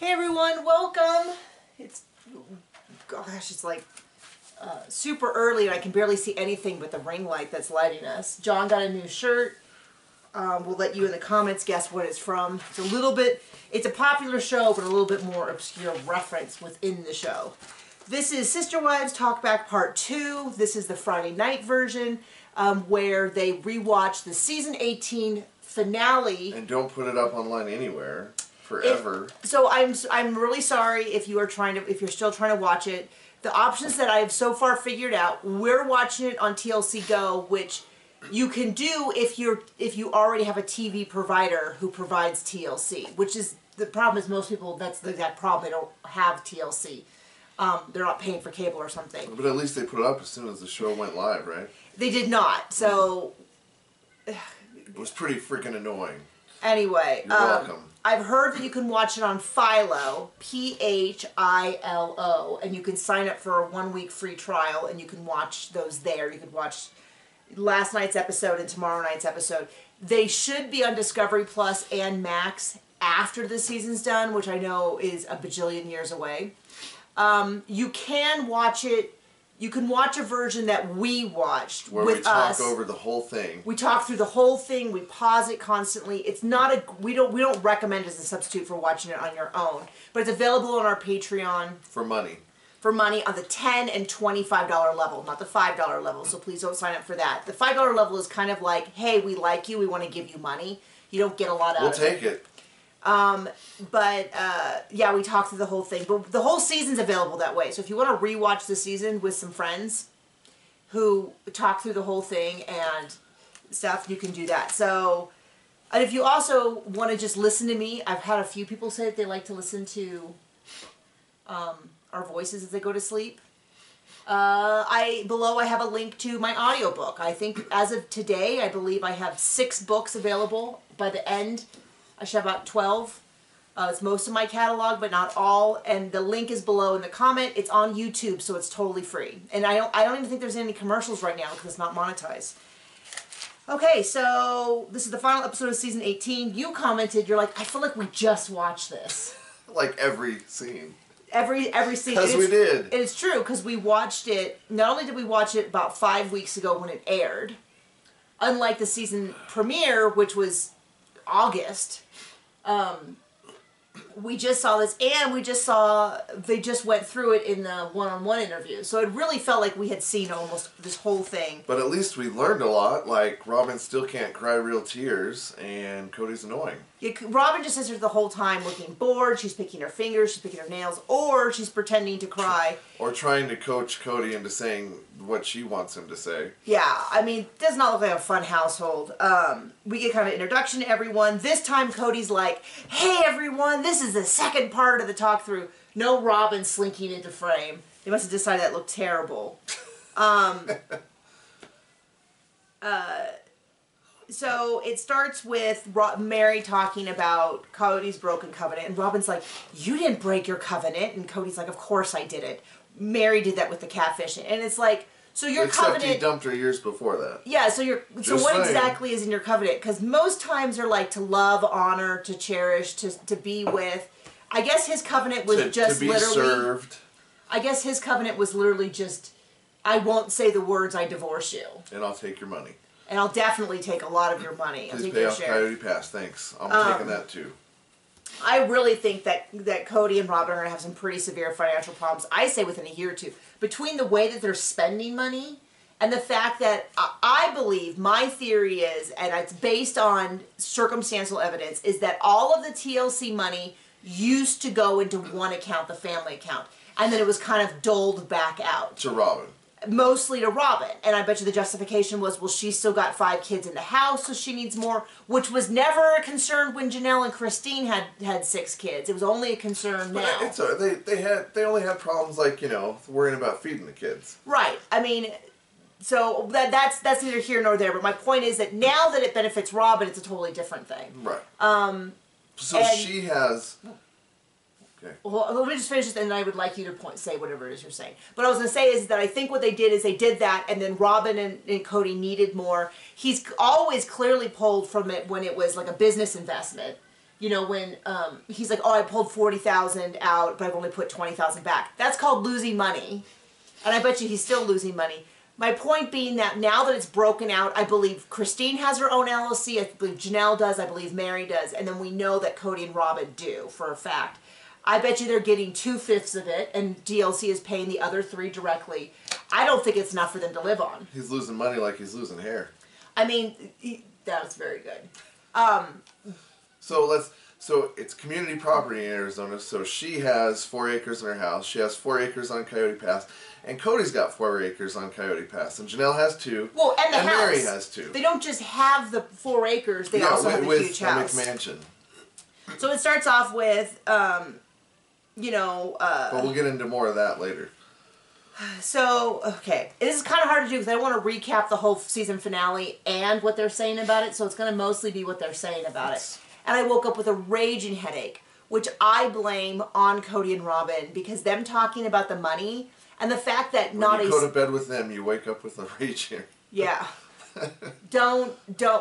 Hey everyone, welcome. It's like super early and I can barely see anything but the ring light that's lighting us. John got a new shirt. We'll let you in the comments guess what it's from. It's a popular show, but a little bit more obscure reference within the show. This is Sister Wives Talk Back Part 2. This is the Friday night version where they rewatch the season 18 finale. And don't put it up online anywhere forever. So I'm really sorry if you're still trying to watch it. The options that I have so far figured out, we're watching it on TLC Go, which you can do if you already have a TV provider who provides TLC, which is the problem. Is most people, that's the exact problem, they don't have TLC. They're not paying for cable or something. But at least they put it up as soon as the show went live, right? They did not, so it was pretty freaking annoying. Anyway, you're welcome. I've heard that you can watch it on Philo, Philo, and you can sign up for a 1-week free trial, and you can watch those there. You could watch last night's episode and tomorrow night's episode. They should be on Discovery Plus and Max after the season's done, which I know is a bajillion years away. You can watch it. You can watch a version that we watched where with we talk us. Over the whole thing. We talk through the whole thing. We pause it constantly. It's not we don't recommend it as a substitute for watching it on your own, but it's available on our Patreon for money. For money on the $10 and $25 level, not the $5 level. So please don't sign up for that. The $5 level is kind of like, hey, we like you. We want to give you money. You don't get a lot out of it. We'll take it. Yeah, we talked through the whole thing. But the whole season's available that way. So if you want to rewatch the season with some friends who talk through the whole thing and stuff, you can do that. So, and if you also want to just listen to me, I've had a few people say that they like to listen to our voices as they go to sleep. Below I have a link to my audiobook. I think as of today, I believe I have 6 books available. By the end, I should have about 12. It's most of my catalog, but not all. And the link is below in the comment. It's on YouTube, so it's totally free. And I don't even think there's any commercials right now because it's not monetized. Okay, so this is the final episode of season 18. You commented, you're like, I feel like we just watched this. Like every scene. Every scene. Because we did. And it's true, because we watched it, not only did we watch it about 5 weeks ago when it aired, unlike the season premiere, which was August, we just saw this, and they just went through it in the one-on-one interview. So it really felt like we had seen almost this whole thing. But at least we learned a lot, like Robin still can't cry real tears, and Cody's annoying. Yeah, Robin just sits there the whole time looking bored, she's picking her fingers, she's picking her nails, or she's pretending to cry. Or trying to coach Cody into saying what she wants him to say. Yeah, I mean, it does not look like a fun household. We get kind of an introduction to everyone. This time Cody's like, hey everyone, this is the second part of the talk through. No Robin slinking into frame. They must have decided that looked terrible. So it starts with Mary talking about Cody's broken covenant, and Robin's like, you didn't break your covenant, and Cody's like, of course I didn't. Mary did that with the catfishing, and it's like, so your covenant... Except he dumped her years before that. Yeah, so what exactly is in your covenant? Because most times they're like to love, honor, to cherish, to be with. I guess his covenant was just literally... To be served. I guess his covenant was literally just, I won't say the words, I divorce you. And I'll take your money. And I'll definitely take a lot of your money. Please pay off Coyote Pass, thanks. I'm taking that too. I really think that Cody and Robin are going to have some pretty severe financial problems, I say within a year or two. Between the way that they're spending money and the fact that I believe, my theory is, and it's based on circumstantial evidence, is that all of the TLC money used to go into one account, the family account, and then it was kind of doled back out. To Robin. Mostly to Robin. And I bet you the justification was, well, she's still got 5 kids in the house, so she needs more, which was never a concern when Janelle and Christine had 6 kids. It was only a concern now. They only had problems like, worrying about feeding the kids. Right. I mean, so that's neither here nor there, but my point is that now that it benefits Robin, it's a totally different thing. Right. So she has... Okay. Well, let me just finish this, and then I would like you to say whatever it is you're saying. What I was going to say is that I think what they did is they did that, and then Robin and Cody needed more. He's always clearly pulled from it when it was like a business investment. You know, when he's like, oh, I pulled 40,000 out, but I've only put 20,000 back. That's called losing money. And I bet you he's still losing money. My point being that now that it's broken out, I believe Christine has her own LLC. I believe Janelle does. I believe Mary does. And then we know that Cody and Robin do for a fact. I bet you they're getting 2/5 of it, and DLC is paying the other 3 directly. I don't think it's enough for them to live on. He's losing money like he's losing hair. I mean, that was very good. So it's community property in Arizona. So she has 4 acres in her house. She has 4 acres on Coyote Pass. And Cody's got 4 acres on Coyote Pass. And Janelle has 2. Well, and the house. Mary has 2. They don't just have the 4 acres. They also have a huge house. With a McMansion. So it starts off with, but we'll get into more of that later. So, okay. This is kind of hard to do because I want to recap the whole season finale and what they're saying about it. So it's going to mostly be what they're saying about it. And I woke up with a raging headache, which I blame on Cody and Robin because them talking about the money and the fact that when not you go to bed with them, you wake up with a raging. Yeah. don't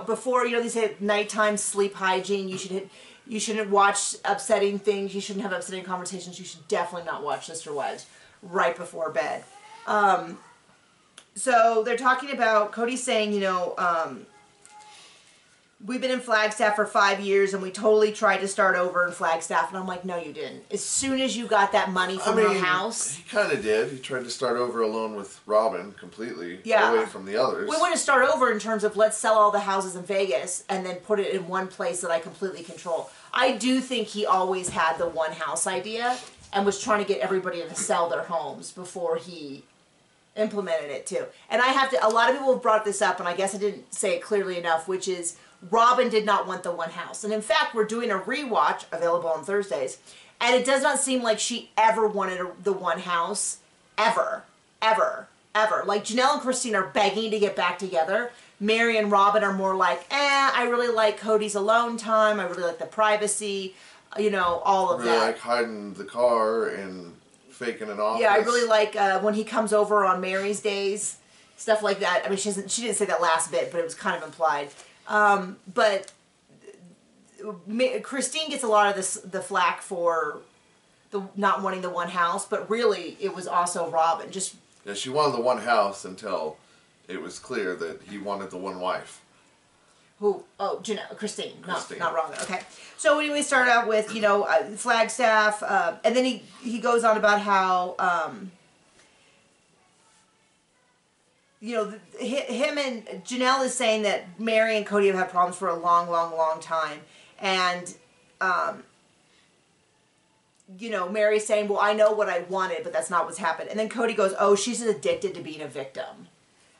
before, they say nighttime sleep hygiene. You shouldn't watch upsetting things. You shouldn't have upsetting conversations. You should definitely not watch Sister Wives right before bed. So they're talking about, Cody's saying, we've been in Flagstaff for 5 years and we totally tried to start over in Flagstaff. And I'm like, no, you didn't. As soon as you got that money from her house. He kind of did. He tried to start over alone with Robin completely away from the others. We want to start over in terms of let's sell all the houses in Vegas and then put it in one place that I completely control. I do think he always had the one house idea and was trying to get everybody to sell their homes before he implemented it too. And a lot of people have brought this up and I guess I didn't say it clearly enough, which is Robin did not want the one house. And in fact, we're doing a rewatch available on Thursdays. And it does not seem like she ever wanted the one house. Ever. Ever. Ever. Like Janelle and Christine are begging to get back together. Mary and Robin are more like, I really like Cody's alone time. I really like the privacy. All of that. Really like hiding the car and faking an office. Yeah, I really like when he comes over on Mary's days. Stuff like that. I mean, she didn't say that last bit, but it was kind of implied. But Christine gets a lot of the flack for the not wanting the one house, but really it was also Robin. Yeah, she wanted the one house until it was clear that he wanted the one wife. Who? Oh, Christine, not Robin. Okay. So anyway, we start out with Flagstaff, and then he goes on about how him and Janelle is saying that Mary and Cody have had problems for a long, long, long time. And, Mary's saying, well, I know what I wanted, but that's not what's happened. And then Cody goes, oh, she's addicted to being a victim.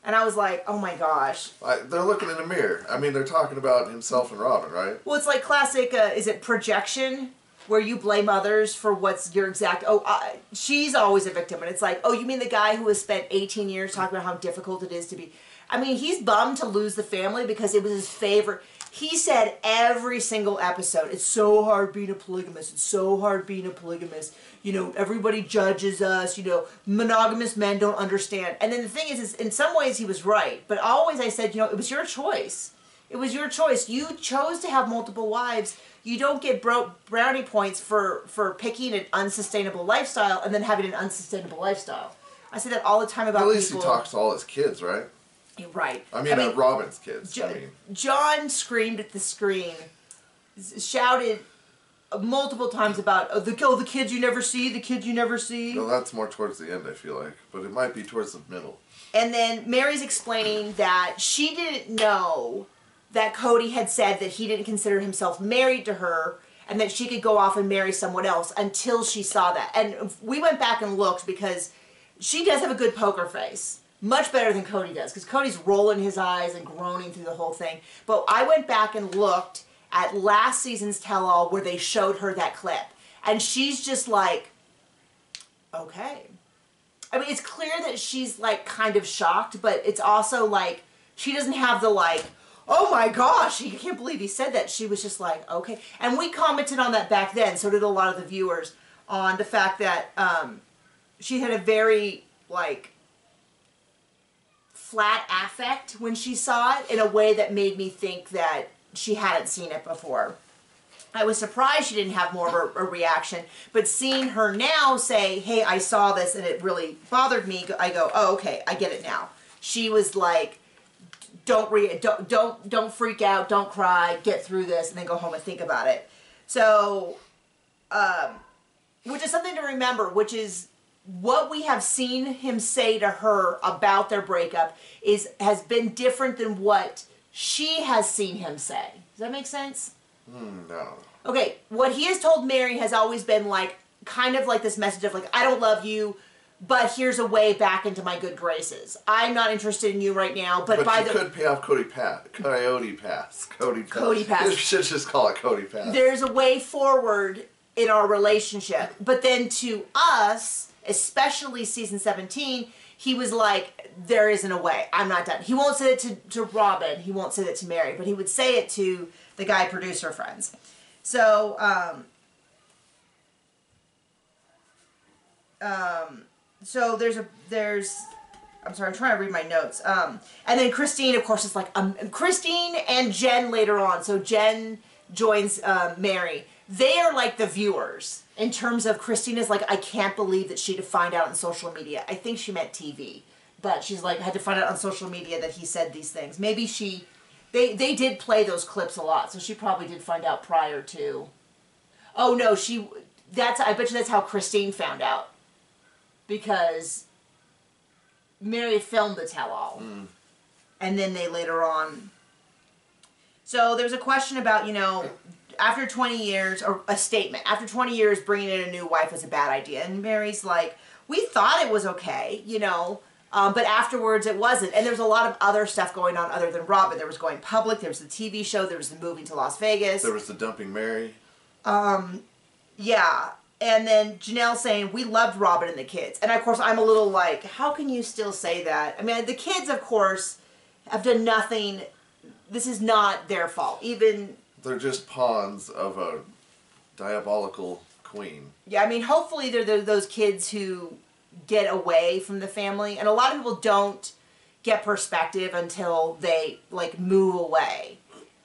And I was like, oh my gosh. They're looking in a mirror. I mean, they're talking about himself and Robin, right? Well, it's like classic, is it projection? Where you blame others for what's your exact, she's always a victim. And it's like, oh, you mean the guy who has spent 18 years talking about how difficult it is to be. I mean, he's bummed to lose the family because it was his favorite. He said every single episode, it's so hard being a polygamist. It's so hard being a polygamist. Everybody judges us. Monogamous men don't understand. And then the thing is in some ways he was right. But always I said, it was your choice. It was your choice. You chose to have multiple wives. You don't get brownie points for picking an unsustainable lifestyle and then having an unsustainable lifestyle. I say that all the time about people. At least he talks to all his kids, right? Right. I mean Robin's kids. John screamed at the screen, shouted multiple times about, the kids you never see, the kids you never see. No, that's more towards the end, I feel like. But it might be towards the middle. And then Mary's explaining that she didn't know that Cody had said that he didn't consider himself married to her and that she could go off and marry someone else until she saw that. And we went back and looked because she does have a good poker face. Much better than Cody does because Cody's rolling his eyes and groaning through the whole thing. But I went back and looked at last season's tell-all where they showed her that clip. And she's just like, okay. I mean, it's clear that she's like kind of shocked, but it's also like, she doesn't have the like, oh my gosh, I can't believe he said that. She was just like, okay. And we commented on that back then, so did a lot of the viewers, on the fact that she had a very, like, flat affect when she saw it in a way that made me think that she hadn't seen it before. I was surprised she didn't have more of a reaction, but seeing her now say, hey, I saw this and it really bothered me, I go, oh, okay, I get it now. She was like, don't freak out, don't cry, get through this, and then go home and think about it. So, which is something to remember, which is what we have seen him say to her about their breakup has been different than what she has seen him say. Does that make sense? No. Okay, what he has told Mary has always been like, kind of like this message of like, I don't love you, but here's a way back into my good graces. I'm not interested in you right now, but by you could pay off Coyote Pass. Cody Pass. You should just call it Cody Pass. There's a way forward in our relationship. But then to us, especially season 17, he was like, there isn't a way. I'm not done. He won't say it to Robin. He won't say that to Mary. But he would say it to the guy producer friends. So, so I'm sorry, I'm trying to read my notes. And then Christine, of course, is like, Christine and Jen later on. So Jen joins Mary. They are like the viewers in terms of Christine is like, I can't believe that she had to find out on social media. I think she meant TV, but she's like, had to find out on social media that he said these things. Maybe they did play those clips a lot, so she probably did find out prior to. Oh no, I bet you that's how Christine found out. Because Mary filmed the tell-all. And then they later on. So there's a question about, after 20 years, or a statement, after 20 years bringing in a new wife was a bad idea. And Mary's like, we thought it was okay, but afterwards it wasn't. And there's a lot of other stuff going on other than Robin. There was going public, there was the TV show, there was the moving to Las Vegas. There was the dumping Mary. Yeah. And then Janelle saying, we loved Robin and the kids. And of course, I'm a little like, how can you still say that? I mean, the kids, of course, have done nothing. This is not their fault. They're just pawns of a diabolical queen. Yeah, I mean, hopefully they're those kids who get away from the family. And a lot of people don't get perspective until they, like, move away.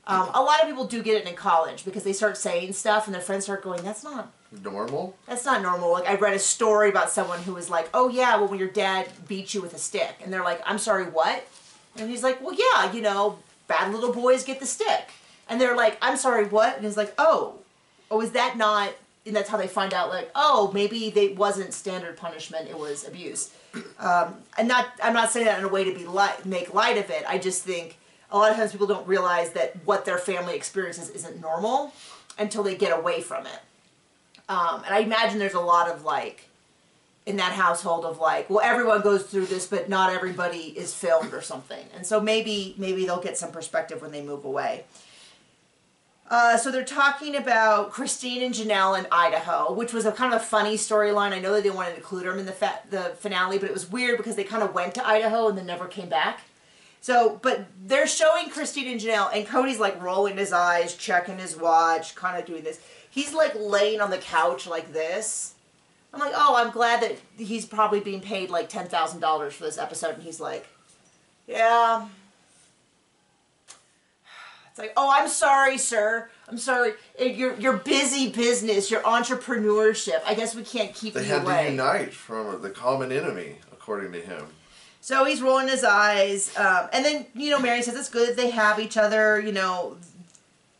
A lot of people do get it in college because they start saying stuff and their friends start going, that's not normal. That's not normal. Like, I read a story about someone who was like, oh yeah, well, when your dad beat you with a stick. And they're like, I'm sorry, what? And he's like, well, yeah, bad little boys get the stick. And they're like, I'm sorry, what? And he's like, oh, is that not, and that's how they find out, like, oh, maybe it wasn't standard punishment, it was abuse. I'm not saying that in a way to make light of it. I just think a lot of times people don't realize that what their family experiences isn't normal until they get away from it. And I imagine there's a lot of, like, in that household of, like, well, everyone goes through this, but not everybody is filmed or something. And so maybe they'll get some perspective when they move away. So they're talking about Christine and Janelle in Idaho, which was a kind of a funny storyline. I know that they wanted to include them in the finale, but it was weird because they kind of went to Idaho and then never came back. So, but they're showing Christine and Janelle, and Cody's like rolling his eyes, checking his watch, kind of doing this. He's like laying on the couch like this. I'm like, oh, I'm glad that he's probably being paid like $10,000 for this episode. And he's like, yeah. It's like, oh, I'm sorry, sir. I'm sorry. Your busy business, your entrepreneurship. I guess we can't keep you away. They had to unite from the common enemy, according to him. So he's rolling his eyes. And then, Mary says it's good that they have each other,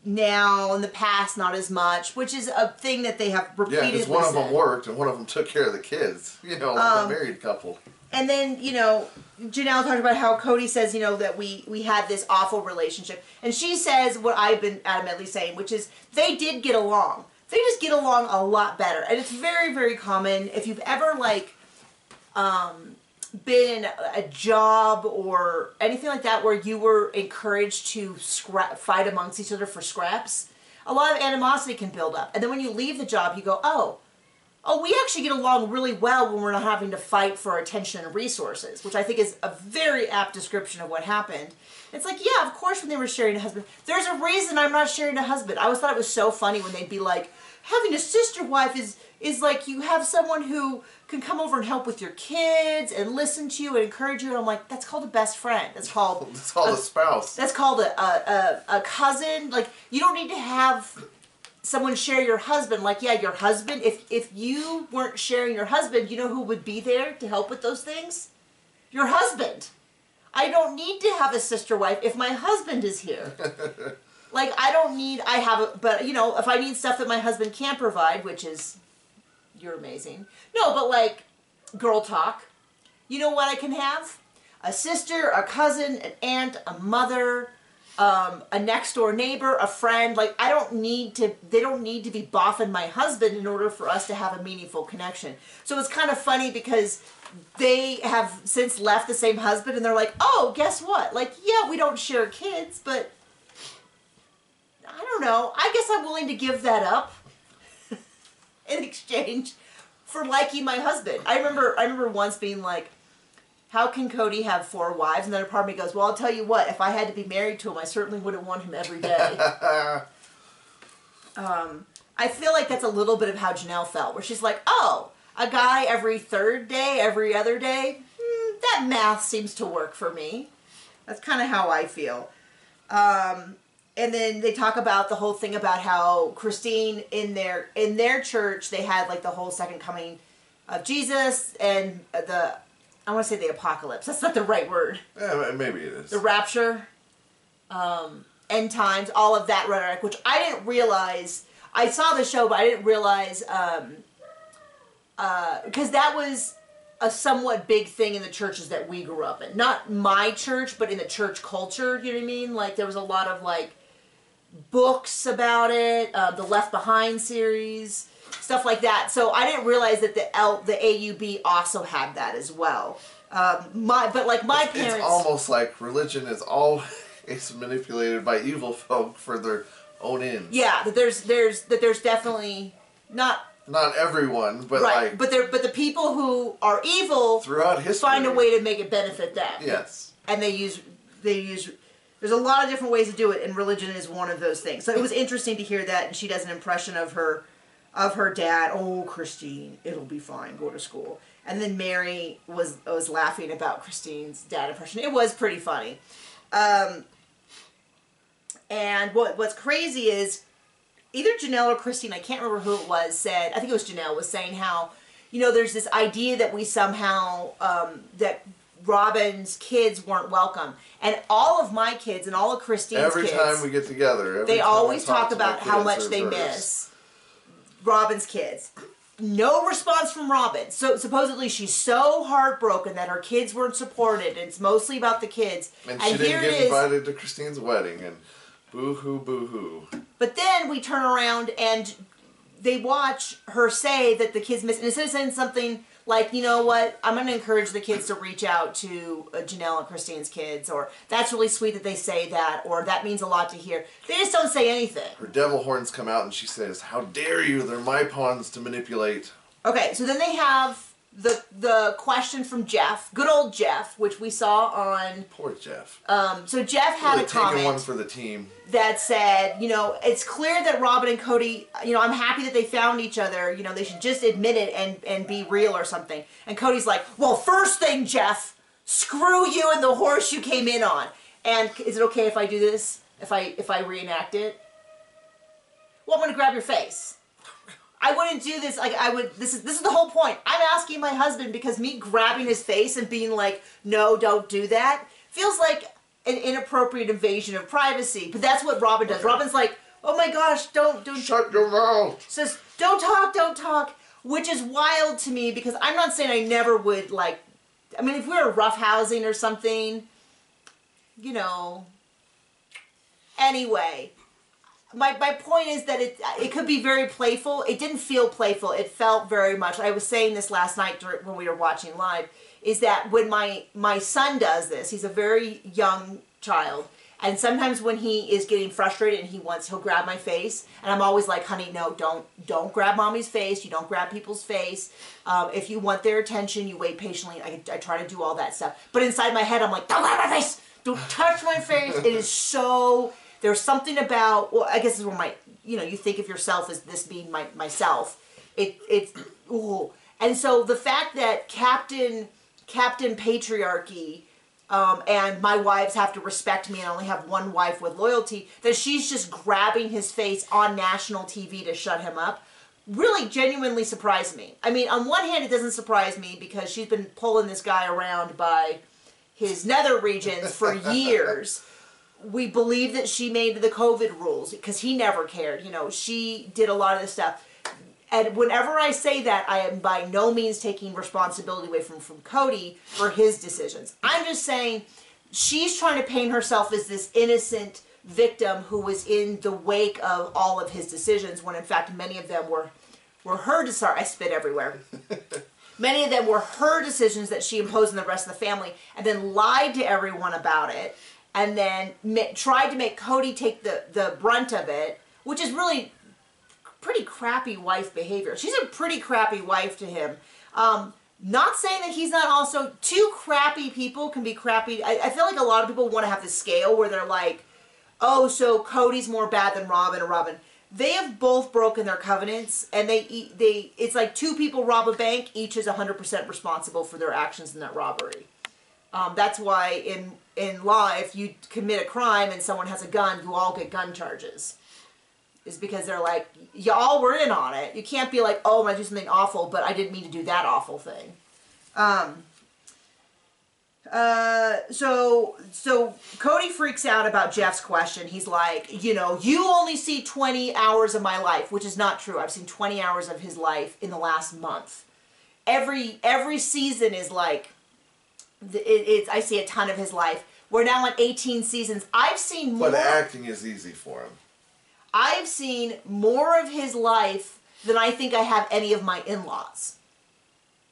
now. In the past, not as much, which is a thing that they have repeatedly said. Yeah, because one of them worked and one of them took care of the kids, like a married couple. And then, Janelle talked about how Cody says, that we had this awful relationship. And she says what I've been adamantly saying, which is they did get along. They just get along a lot better. And it's very, very common. If you've ever, like, been in a job or anything like that where you were encouraged to fight amongst each other for scraps, a lot of animosity can build up. And then when you leave the job, you go, oh, we actually get along really well when we're not having to fight for our attention and resources, which I think is a very apt description of what happened. It's like, yeah, of course when they were sharing a husband. There's a reason I'm not sharing a husband. I always thought it was so funny when they'd be like, having a sister wife is like you have someone who can come over and help with your kids and listen to you and encourage you. And I'm like, that's called a best friend. That's called a spouse. That's called a cousin. Like, you don't need to have someone share your husband, like, yeah, your husband, if you weren't sharing your husband, you know who would be there to help with those things? Your husband. I don't need to have a sister wife if my husband is here. Like, but, you know, if I need stuff that my husband can't provide, which is, you're amazing. No, but like, girl talk. You know what I can have? A sister, a cousin, an aunt, a mother, a next door neighbor, a friend. Like, they don't need to be boffing my husband in order for us to have a meaningful connection. So it's kind of funny because they have since left the same husband and they're like, oh, guess what? Like, yeah, we don't share kids, but I don't know. I guess I'm willing to give that up in exchange for liking my husband. I remember once being like, how can Cody have 4 wives? And then a part of me goes, well, I'll tell you what, if I had to be married to him, I certainly wouldn't want him every day. I feel like that's a little bit of how Janelle felt, where she's like, oh, a guy every 3rd day, every other day? That math seems to work for me. That's kind of how I feel. And then they talk about the whole thing about how Christine, in their church, they had like the whole second coming of Jesus and I want to say the apocalypse. That's not the right word. Yeah, maybe it is. The rapture, end times, all of that rhetoric, which I didn't realize. I saw the show, but I didn't realize, because that was a somewhat big thing in the churches that we grew up in. Not my church, but in the church culture, you know what I mean? Like, there was a lot of, like, books about it, the Left Behind series, stuff like that. So I didn't realize that the AUB also had that as well. But my parents... It's almost like religion is always manipulated by evil folk for their own ends. Yeah, that there's definitely not everyone, but right. like... But the people who are evil throughout history find a way to make it benefit them. Yes. And they use there's a lot of different ways to do it, and religion is one of those things. So it was interesting to hear that, and she does an impression of her dad. Oh, Christine, it'll be fine. Go to school. And then Mary was laughing about Christine's dad impression. It was pretty funny. And what's crazy is either Janelle or Christine, I can't remember who it was, said, I think it was Janelle, was saying how, you know, there's this idea that we somehow, that Robin's kids weren't welcome. And all of my kids and all of Christine's every kids... Every time we get together, they always talk about how much they miss Robin's kids. No response from Robin. So supposedly she's so heartbroken that her kids weren't supported, and it's mostly about the kids. And she didn't get invited to Christine's wedding, and boo-hoo, boo-hoo. But then we turn around and they watch her say that the kids miss... And instead of saying something like, you know what, I'm going to encourage the kids to reach out to Janelle and Christine's kids, or that's really sweet that they say that, or that means a lot to hear. They just don't say anything. Her devil horns come out and she says, how dare you, they're my pawns to manipulate. Okay, so then they have the question from Jeff, good old Jeff, which we saw on... Poor Jeff. So Jeff had a comment... taking one for the team. That said, you know, it's clear that Robin and Cody, you know, I'm happy that they found each other. You know, they should just admit it and be real or something. And Cody's like, well, first thing, Jeff, screw you and the horse you came in on. And is it okay if I do this? If I reenact it? Well, I'm going to grab your face. I wouldn't do this. Like, I would. This is the whole point. I'm asking my husband because me grabbing his face and being like, no, don't do that, feels like an inappropriate invasion of privacy. But that's what Robin does. Robin's like, oh my gosh, don't shut your mouth. Says, don't talk, which is wild to me because I'm not saying I never would, like, I mean, if we were roughhousing or something, you know. Anyway, my point is that it could be very playful. It didn't feel playful. It felt very much, I was saying this last night when we were watching live, is that when my son does this, he's a very young child, and sometimes when he is getting frustrated and he'll grab my face, and I'm always like, honey, no, don't grab mommy's face, you don't grab people's face, if you want their attention, you wait patiently. I try to do all that stuff, but inside my head I'm like, don't grab my face, don't touch my face. It is so, there's something about, well, I guess this is where you think of yourself as this being myself, it's, ooh. And so the fact that Captain Patriarchy and my wives have to respect me and I only have one wife with loyalty, that she's just grabbing his face on national TV to shut him up, really genuinely surprised me. I mean, on one hand, it doesn't surprise me because she's been pulling this guy around by his nether regions for years. We believe that she made the COVID rules because he never cared. You know, she did a lot of this stuff. And whenever I say that, I am by no means taking responsibility away from Cody for his decisions. I'm just saying she's trying to paint herself as this innocent victim who was in the wake of all of his decisions, when in fact many of them were her. Sorry, I spit everywhere. Many of them were her decisions that she imposed on the rest of the family, and then lied to everyone about it, and then tried to make Cody take the brunt of it, which is really pretty crappy wife behavior. She's a pretty crappy wife to him. Not saying that he's not also... Two crappy people can be crappy. I feel like a lot of people want to have this scale where they're like, oh, so Cody's more bad than Robin, or Robin. They have both broken their covenants, and it's like two people rob a bank, each is 100% responsible for their actions in that robbery. That's why in law, if you commit a crime and someone has a gun, you all get gun charges. Is because they're like, y'all were in on it. You can't be like, oh, I do something awful, but I didn't mean to do that awful thing. So Cody freaks out about Jeff's question. He's like, you know, you only see 20 hours of my life, which is not true. I've seen 20 hours of his life in the last month. Every season is like, I see a ton of his life. We're now on 18 seasons. I've seen more. But acting is easy for him. I've seen more of his life than I think I have any of my in-laws.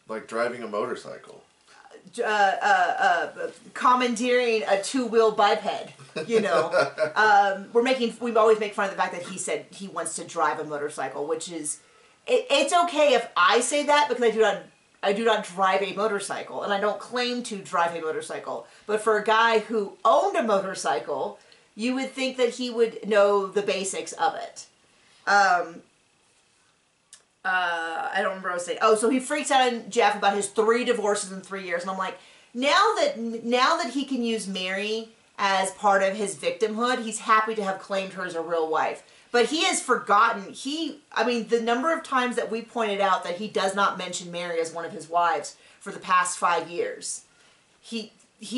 Like driving a motorcycle. Commandeering a two-wheel biped, you know. We always make fun of the fact that he said he wants to drive a motorcycle, which is, it's okay if I say that because I do not drive a motorcycle, and I don't claim to drive a motorcycle. But for a guy who owned a motorcycle, you would think that he would know the basics of it. I don't remember what I was saying. Oh, so he freaks out on Jeff about his 3 divorces in 3 years. And I'm like, now that he can use Mary as part of his victimhood, he's happy to have claimed her as a real wife. But he has forgotten, I mean, the number of times that we pointed out that he does not mention Mary as one of his wives for the past 5 years. He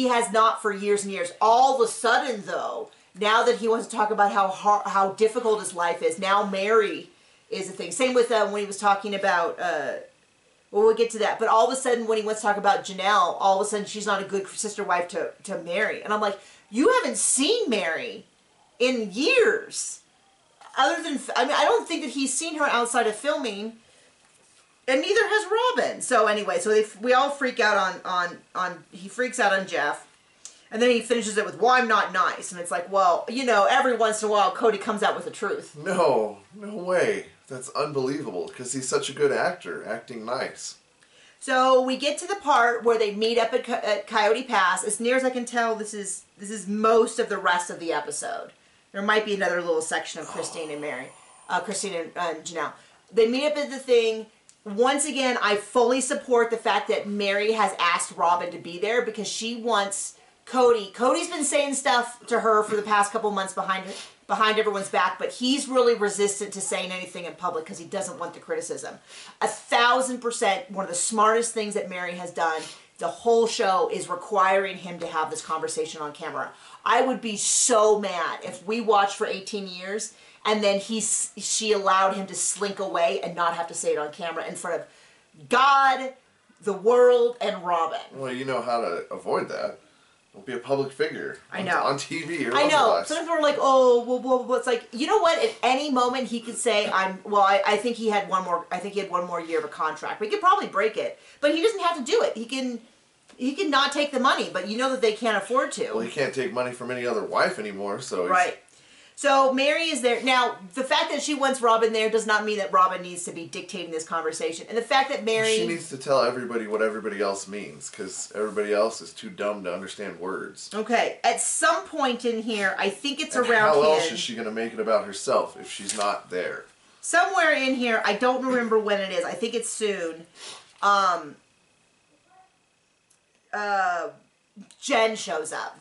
has not for years and years. All of a sudden, though, now that he wants to talk about how difficult his life is, now Mary is a thing. Same with when he was talking about, well, we'll get to that. But all of a sudden, when he wants to talk about Janelle, all of a sudden she's not a good sister wife to Mary. And I'm like, you haven't seen Mary in years. Other than, I mean, I don't think that he's seen her outside of filming, and neither has Robin. So anyway, so we all freak out he freaks out on Jeff. And then he finishes it with, well, I'm not nice. And it's like, well, you know, every once in a while, Cody comes out with the truth. No way. That's unbelievable, because he's such a good actor, acting nice. So we get to the part where they meet up at Coyote Pass. As near as I can tell, this is most of the rest of the episode. There might be another little section of Christine and Mary. Christine and Janelle. They meet up at the thing. Once again, I fully support the fact that Mary has asked Robin to be there because she wants Cody. Cody's been saying stuff to her for the past couple months behind everyone's back, but he's really resistant to saying anything in public because he doesn't want the criticism. 1,000%, one of the smartest things that Mary has done the whole show is requiring him to have this conversation on camera. I would be so mad if we watched for 18 years and then she allowed him to slink away and not have to say it on camera in front of God, the world, and Robin. Well, you know how to avoid that. Don't be a public figure. I know. On TV or I know. otherwise. Sometimes we're like, oh, well, it's like, you know what? At any moment he could say, I think he had one more year of a contract. We could probably break it. But he doesn't have to do it. He can not take the money, but you know that they can't afford to. Well, he can't take money from any other wife anymore, so right. So Mary is there. Now, the fact that she wants Robin there does not mean that Robin needs to be dictating this conversation. And the fact that Mary... She needs to tell everybody what everybody else means, because everybody else is too dumb to understand words. Okay. At some point in here, I think it's around how here. else is she going to make it about herself if she's not there? Somewhere in here, I don't remember when it is. I think it's soon. Jen shows up.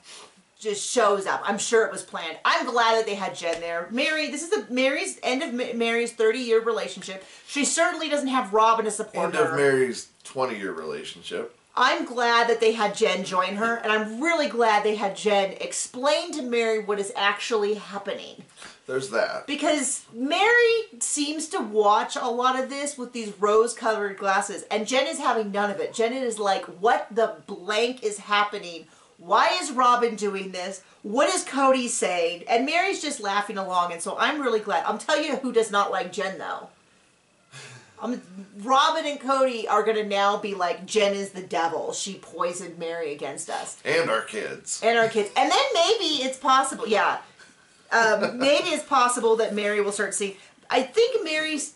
Just shows up. I'm sure it was planned. I'm glad that they had Jen there. Mary, this is Mary's end of Mary's 30-year relationship. She certainly doesn't have Robin to support her. End of Mary's 20-year relationship. I'm glad that they had Jen join her, and I'm really glad they had Jen explain to Mary what is actually happening. There's that. Because Mary seems to watch a lot of this with these rose-colored glasses, and Jen is having none of it. Jen is like, what the blank is happening? Why is Robin doing this? What is Cody saying? And Mary's just laughing along, and so I'm really glad. I'm telling you who does not like Jen, though. Robin and Cody are going to now be like, Jen is the devil. She poisoned Mary against us. And our kids. And our kids. And then maybe it's possible, yeah. Maybe it's possible that Mary will start seeing. I think Mary's.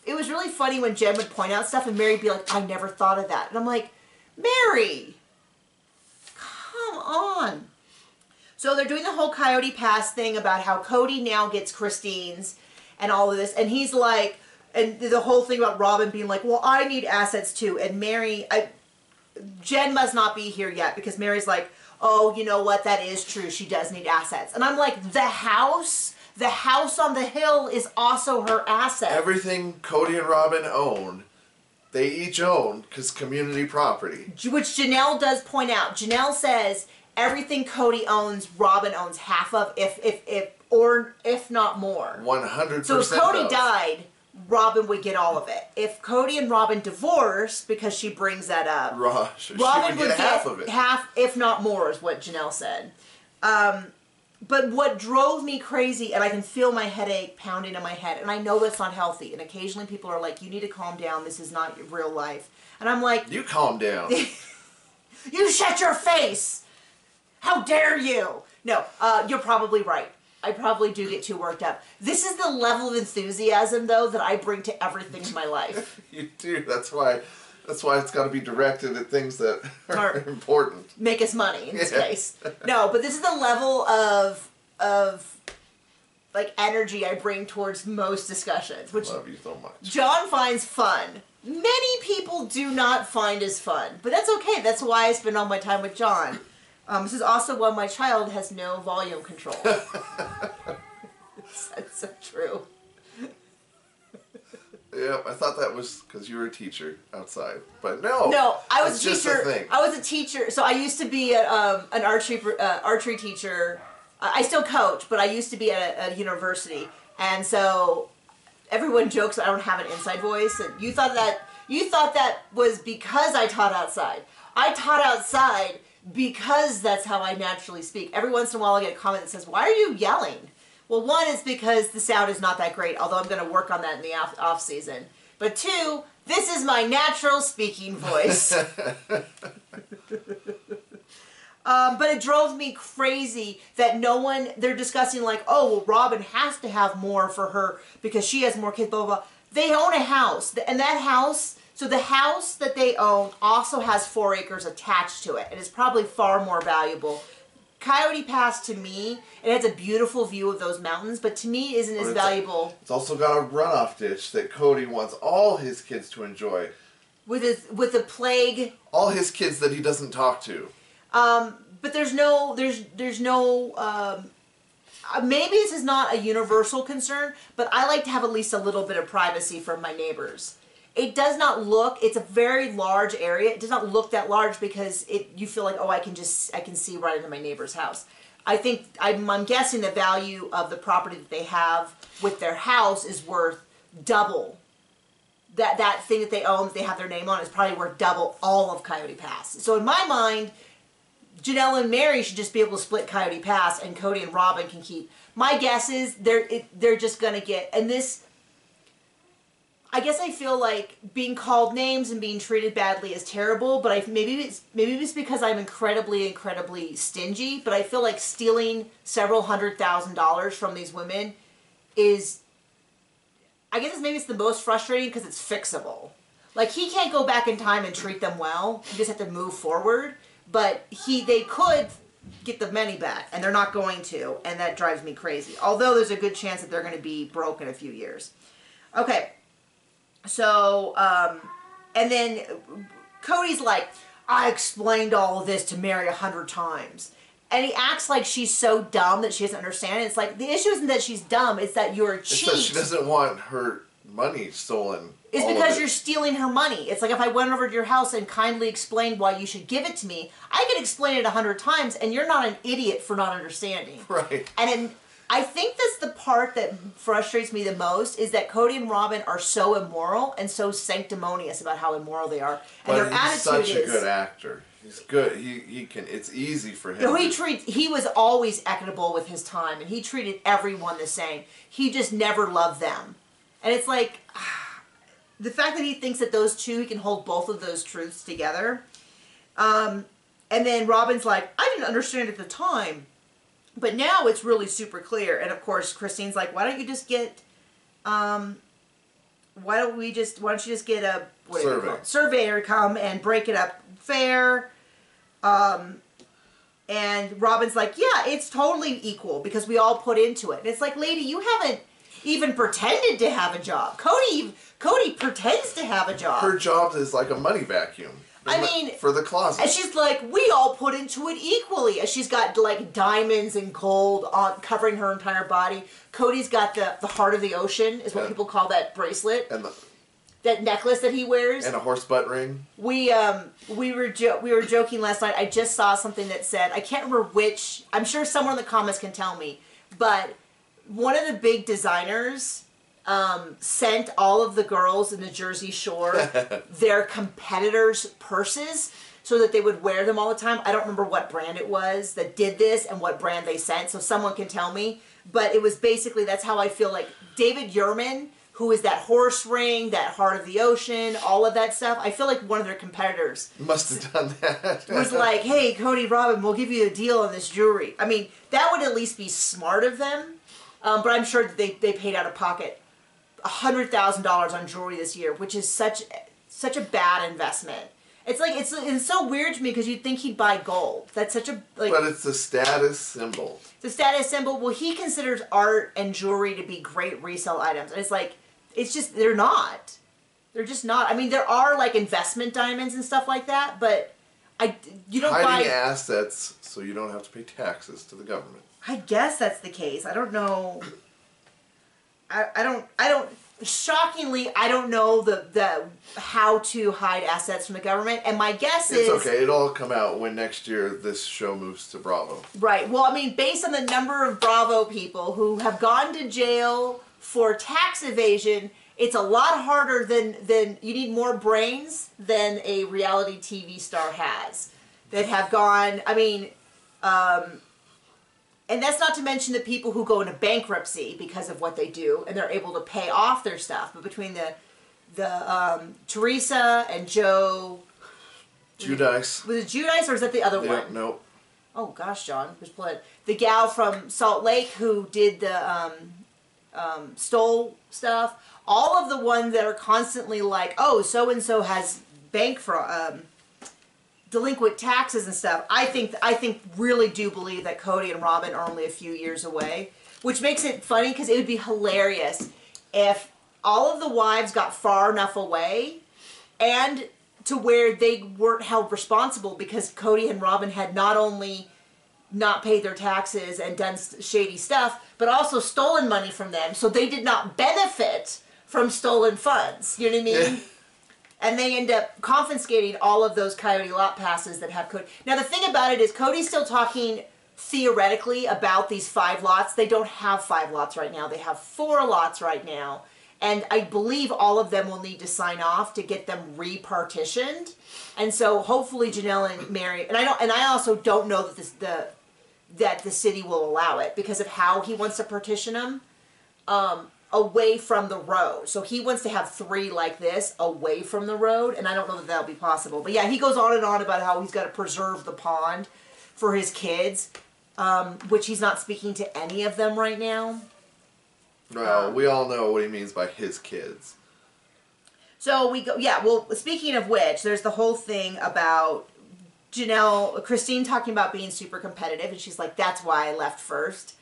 It was really funny when Jen would point out stuff and Mary'd be like, I never thought of that. And I'm like, Mary, come on. So they're doing the whole Coyote Pass thing about how Cody now gets Christine's and all of this. And he's like, and the whole thing about Robin being like, well, I need assets too. And Jen must not be here yet because Mary's like, oh, you know what? That is true. She does need assets. And I'm like, the house on the hill is also her asset. Everything Cody and Robin own, they each own because community property. Which Janelle does point out. Janelle says everything Cody owns, Robin owns half of, if not more. 100%. So if Cody died, Robin would get all of it. If Cody and Robin divorce, because she brings that up, Robin would get half of it. Half, if not more, is what Janelle said. But what drove me crazy, and I can feel my headache pounding in my head, and I know that's not healthy, and occasionally people are like, you need to calm down, this is not real life. And I'm like... You calm down. You shut your face! How dare you! No, you're probably right. I probably do get too worked up. This is the level of enthusiasm, though, that I bring to everything in my life. You do. That's why it's got to be directed at things that are important. Make us money, in this case. No, but this is the level of like energy I bring towards most discussions. Which I love you so much. John finds fun. Many people do not find as fun, but that's okay. That's why I spend all my time with John. This is also why my child has no volume control. That's so true. Yeah, I thought that was because you were a teacher outside, but no. No, I was a teacher. Just a thing. I was a teacher, so I used to be an archery teacher. I still coach, but I used to be at a university, and so everyone jokes I don't have an inside voice. And you thought that was because I taught outside. I taught outside because that's how I naturally speak. Every once in a while I get a comment that says, why are you yelling? Well, one is because the sound is not that great, although I'm going to work on that in the off season. But two, this is my natural speaking voice. But it drove me crazy that they're discussing like, oh, well, Robin has to have more for her because she has more kids, blah, blah, blah. They own a house, and that house... So the house that they own also has 4 acres attached to it. And it's probably far more valuable. Coyote Pass, to me, it has a beautiful view of those mountains, but to me isn't as valuable. It's also got a runoff ditch that Cody wants all his kids to enjoy. With the plague. All his kids that he doesn't talk to. But there's no, maybe this is not a universal concern, but I like to have at least a little bit of privacy from my neighbors. It does not look, it's a very large area. It does not look that large because you feel like, oh, I can see right into my neighbor's house. I'm guessing the value of the property that they have with their house is worth double. That thing that they own, that they have their name on, is probably worth double all of Coyote Pass. So in my mind, Janelle and Mary should just be able to split Coyote Pass and Cody and Robin can keep. My guess is they're just going to get, and this... I guess I feel like being called names and being treated badly is terrible, but maybe it's because I'm incredibly, incredibly stingy, but I feel like stealing several $100,000 from these women is, I guess maybe it's the most frustrating because it's fixable. Like, he can't go back in time and treat them well. You just have to move forward, but they could get the money back, and they're not going to, and that drives me crazy. Although there's a good chance that they're going to be broke in a few years. Okay. So, and then Cody's like, I explained all of this to Mary 100 times. And he acts like she's so dumb that she doesn't understand it. It's like, the issue isn't that she's dumb, it's that you're a cheat. It's that she doesn't want her money stolen. It's because you're stealing her money. It's like if I went over to your house and kindly explained why you should give it to me, I could explain it 100 times, and you're not an idiot for not understanding. Right. And I think that's the part that frustrates me the most, is that Cody and Robin are so immoral and so sanctimonious about how immoral they are. And their attitude he's such a good actor. He's good. He can. It's easy for him. No, he was always equitable with his time, and he treated everyone the same. He just never loved them. And it's like, the fact that he thinks that those two, he can hold both of those truths together. And then Robin's like, I didn't understand at the time, but now it's really super clear. And of course, Christine's like, why don't you just get, why don't you just get a surveyor to come and break it up fair? And Robin's like, yeah, it's totally equal because we all put into it. And it's like, lady, you haven't even pretended to have a job. Cody pretends to have a job. Her job is like a money vacuum. I mean, for the closet. And she's like, we all put into it equally. And she's got like diamonds and gold on covering her entire body. Cody's got the heart of the ocean, is what people call that bracelet. And that necklace that he wears. And a horse butt ring. We were joking last night. I just saw something that said, I can't remember which, I'm sure someone in the comments can tell me, but one of the big designers sent all of the girls in the Jersey Shore their competitors' purses so that they would wear them all the time. I don't remember what brand it was that did this and what brand they sent, so someone can tell me. But it was basically, that's how I feel like David Yurman, who is that horse ring, that heart of the ocean, all of that stuff. I feel like one of their competitors must have done that. Was like, hey, Cody, Robin, we'll give you a deal on this jewelry. I mean, that would at least be smart of them. But I'm sure that they paid out of pocket $100,000 on jewelry this year, which is such a bad investment. It's like it's so weird to me because you'd think he'd buy gold. That's such a like. But it's a status symbol. It's a status symbol. Well, he considers art and jewelry to be great resale items, and it's like it's just they're not. They're just not. I mean, there are like investment diamonds and stuff like that, but you don't buy assets so you don't have to pay taxes to the government. I guess that's the case. I don't know. I don't. Shockingly, I don't know the how to hide assets from the government, and my guess is it's okay. It'll all come out when next year this show moves to Bravo. Right. Well, I mean, based on the number of Bravo people who have gone to jail for tax evasion, it's a lot harder than you need more brains than a reality TV star has that have gone. I mean. And that's not to mention the people who go into bankruptcy because of what they do, and they're able to pay off their stuff. But between the Teresa and Joe, Judice. Was it Judice or is that the other one? Nope. Oh gosh, John, there's blood. The gal from Salt Lake who did the stole stuff. All of the ones that are constantly like, oh, so and so has bank fraud. Delinquent taxes and stuff. I think really do believe that Cody and Robin are only a few years away, which makes it funny because it would be hilarious if all of the wives got far enough away and to where they weren't held responsible because Cody and Robin had not only not paid their taxes and done shady stuff, but also stolen money from them, so they did not benefit from stolen funds. You know what I mean? Yeah. And they end up confiscating all of those Coyote lot passes that have Cody. Now the thing about it is Cody's still talking theoretically about these 5 lots. They don't have 5 lots right now. They have 4 lots right now. And I believe all of them will need to sign off to get them repartitioned. And so hopefully Janelle and Mary, and I also don't know that that the city will allow it because of how he wants to partition them. Away from the road. So he wants to have 3 like this away from the road, and I don't know that that'll be possible. But yeah, he goes on and on about how he's got to preserve the pond for his kids, which he's not speaking to any of them right now. Well, we all know what he means by his kids. So we go, yeah, well, speaking of which, there's the whole thing about Christine talking about being super competitive, and she's like, that's why I left first.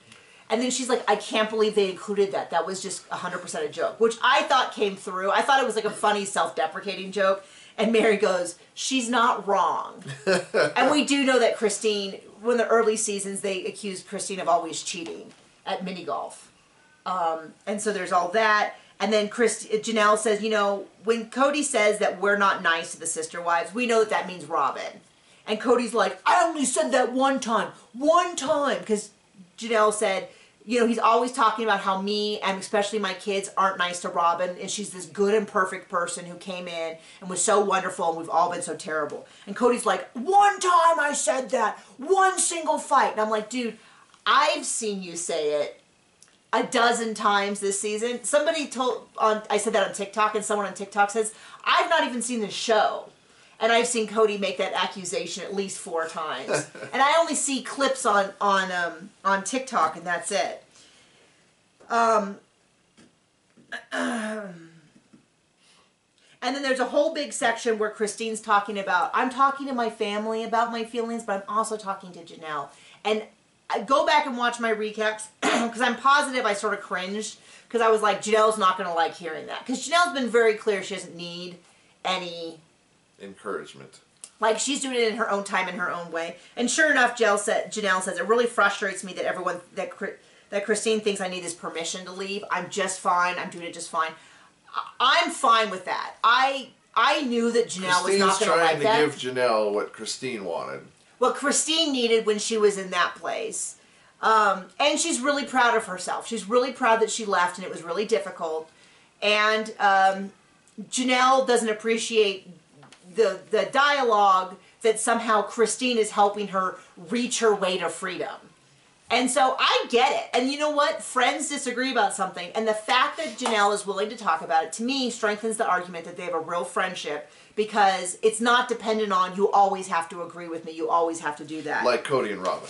And then she's like, I can't believe they included that. That was just 100% a joke, which I thought came through. I thought it was like a funny self-deprecating joke. And Mary goes, she's not wrong. And we do know that Christine, in the early seasons, they accused Christine of always cheating at mini golf. And so there's all that. And then Janelle says, you know, when Cody says that we're not nice to the sister wives, we know that that means Robin. And Cody's like, I only said that one time. Because Janelle said, you know, he's always talking about how me and especially my kids aren't nice to Robin, and she's this good and perfect person who came in and was so wonderful, and we've all been so terrible. And Cody's like, one time I said that, one single fight. And I'm like, dude, I've seen you say it a dozen times this season. Somebody I said that on TikTok, and someone on TikTok says, I've not even seen the show. And I've seen Cody make that accusation at least 4 times. And I only see clips on TikTok, and that's it. And then there's a whole big section where Christine's talking about, I'm talking to my family about my feelings, but I'm also talking to Janelle. And I go back and watch my recaps, because I'm positive I sort of cringed, because I was like, Janelle's not going to like hearing that. Because Janelle's been very clear she doesn't need any encouragement. Like, she's doing it in her own time, in her own way. And sure enough, Janelle says, it really frustrates me that everyone, that Christine thinks I need his permission to leave. I'm just fine. I'm doing it just fine. I'm fine with that. I knew that Janelle was not going to like that. Christine's trying to give Janelle what Christine wanted. What Christine needed when she was in that place. And she's really proud of herself. She's really proud that she left, and it was really difficult. And Janelle doesn't appreciate the dialogue that somehow Christine is helping her reach her way to freedom. And so I get it. And you know what? Friends disagree about something. And the fact that Janelle is willing to talk about it, to me, strengthens the argument that they have a real friendship, because it's not dependent on, you always have to agree with me. You always have to do that. Like Cody and Robin.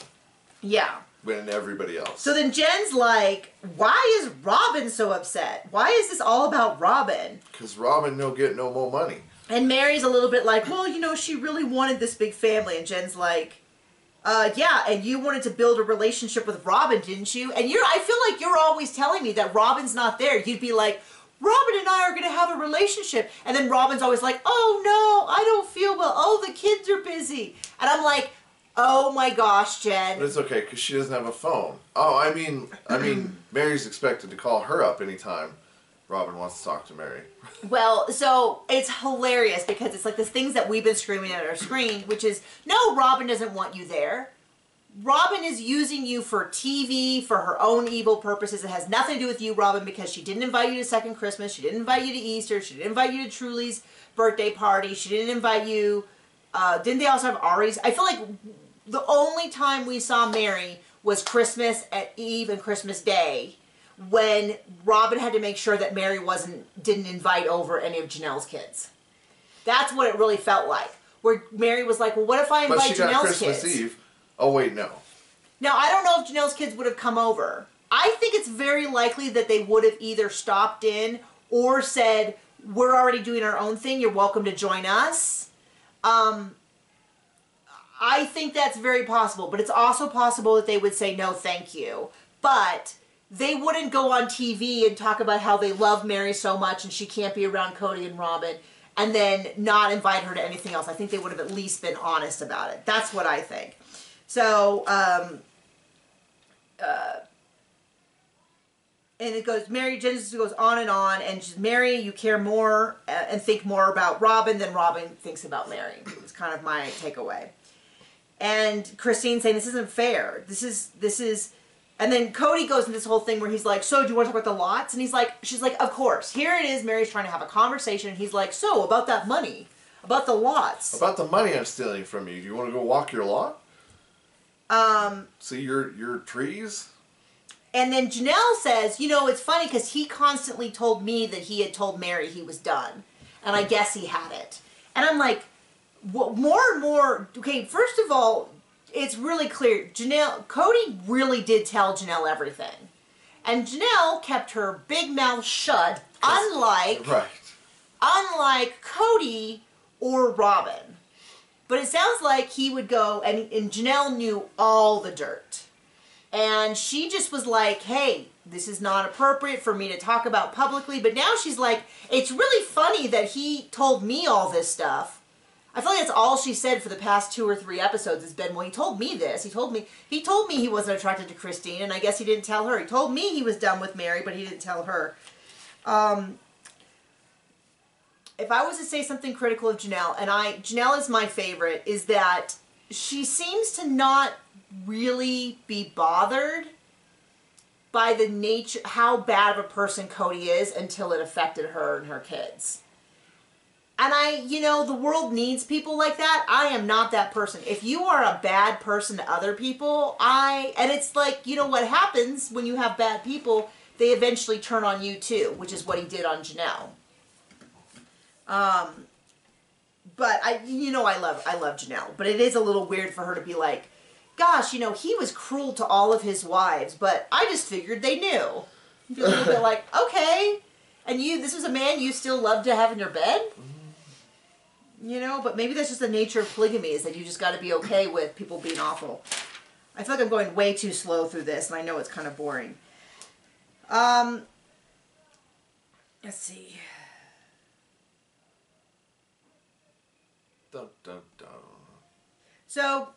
Yeah. And everybody else. So then Jen's like, why is Robin so upset? Why is this all about Robin? Because Robin no get no more money. And Mary's a little bit like, well, you know, she really wanted this big family. And Jen's like, yeah, and you wanted to build a relationship with Robin, didn't you? And I feel like you're always telling me that Robin's not there. You'd be like, Robin and I are going to have a relationship. And then Robin's always like, oh, no, I don't feel well. Oh, the kids are busy. And I'm like, oh, my gosh, Jen. But it's okay, because she doesn't have a phone. Oh, I mean, Mary's expected to call her up anytime Robin wants to talk to Mary. Well, so it's hilarious, because it's like the things that we've been screaming at our screen, which is, no, Robin doesn't want you there. Robin is using you for TV, for her own evil purposes. It has nothing to do with you, Robin, because she didn't invite you to Second Christmas. She didn't invite you to Easter. She didn't invite you to Truly's birthday party. She didn't invite you. Didn't they also have Ari's? I feel like the only time we saw Mary was Christmas at Eve and Christmas Day, when Robin had to make sure that Mary didn't invite over any of Janelle's kids. That's what it really felt like. Where Mary was like, well, what if I invite Janelle's kids? But she got Christmas Eve. Oh, wait, no. Now, I don't know if Janelle's kids would have come over. I think it's very likely that they would have either stopped in or said, we're already doing our own thing. You're welcome to join us. I think that's very possible. But it's also possible that they would say, no, thank you. But they wouldn't go on TV and talk about how they love Mary so much and she can't be around Cody and Robin, and then not invite her to anything else. I think they would have at least been honest about it. That's what I think. So, and it goes, Jen goes on, and she's, Mary, you care more and think more about Robin than Robin thinks about Mary. It's kind of my takeaway. And Christine saying, this isn't fair. This is, and then Cody goes into this whole thing where he's like, so do you want to talk about the lots? And she's like, of course. Here it is. Mary's trying to have a conversation. And he's like, so about that money, about the lots. About the money I'm stealing from you. Do you want to go walk your lot? See your trees? And then Janelle says, you know, it's funny because he constantly told me that he had told Mary he was done. And I guess he had it. And I'm like, well, more and more, okay, first of all, it's really clear. Cody really did tell Janelle everything. And Janelle kept her big mouth shut, unlike Cody or Robin. But it sounds like he would go, and Janelle knew all the dirt. And she just was like, hey, this is not appropriate for me to talk about publicly. But now she's like, it's really funny that he told me all this stuff. I feel like that's all she said for the past 2 or 3 episodes has been, well, he told me this. He told me he wasn't attracted to Christine, and I guess he didn't tell her. He told me he was done with Mary, but he didn't tell her. If I was to say something critical of Janelle, and Janelle is my favorite, is that she seems to not really be bothered by the nature, how bad of a person Cody is until it affected her and her kids. And the world needs people like that. I am not that person. If you are a bad person to other people, and it's like, what happens when you have bad people, they eventually turn on you too, which is what he did on Janelle. But I love Janelle, but it is a little weird for her to be like, gosh, he was cruel to all of his wives, but I just figured they knew. You feel a little bit like, okay, and this was a man you still love to have in your bed? But maybe that's just the nature of polygamy, is that you just got to be okay with people being awful. I feel like I'm going way too slow through this, and I know it's kind of boring. Let's see. Dun, dun, dun. So,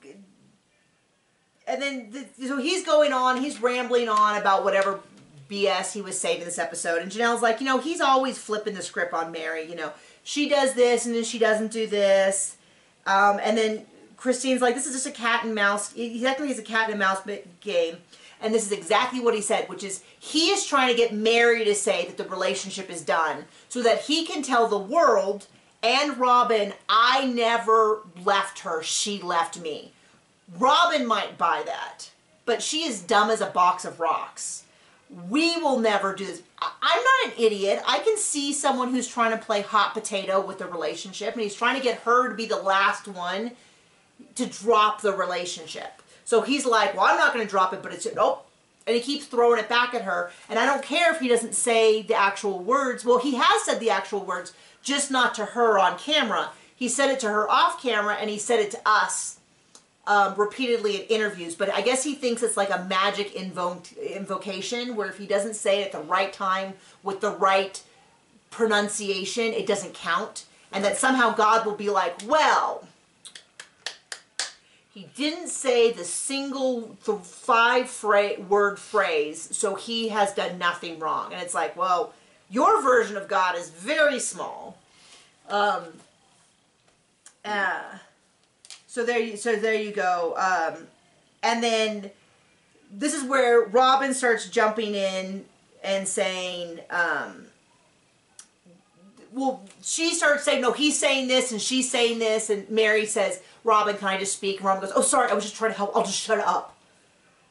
and then, so he's going on, he's rambling on about whatever BS he was saying in this episode, and Janelle's like, he's always flipping the script on Mary, she does this, and then she doesn't do this, and then Christine's like, this is just a cat and mouse, he technically is a cat and mouse game, and this is exactly what he said, which is, he is trying to get Mary to say that the relationship is done, so that he can tell the world and Robin, I never left her, she left me. Robin might buy that, but she is dumb as a box of rocks. We will never do this. I'm not an idiot. I can see someone who's trying to play hot potato with the relationship, and he's trying to get her to be the last one to drop the relationship. So he's like, well, I'm not going to drop it, but it's, nope. And he keeps throwing it back at her, and I don't care if he doesn't say the actual words. Well, he has said the actual words, just not to her on camera. He said it to her off camera, and he said it to us repeatedly in interviews. But I guess he thinks it's like a magic invocation, where if he doesn't say it at the right time with the right pronunciation, it doesn't count. And that somehow God will be like, well, he didn't say the single 5-word phrase, so he has done nothing wrong. And it's like, well, your version of God is very small. So there you go. And then this is where Robin starts jumping in and saying, well, she starts saying, no, he's saying this and she's saying this, and Mary says, Robin, can I just speak? And Robin goes, oh, sorry, I was just trying to help. I'll just shut up.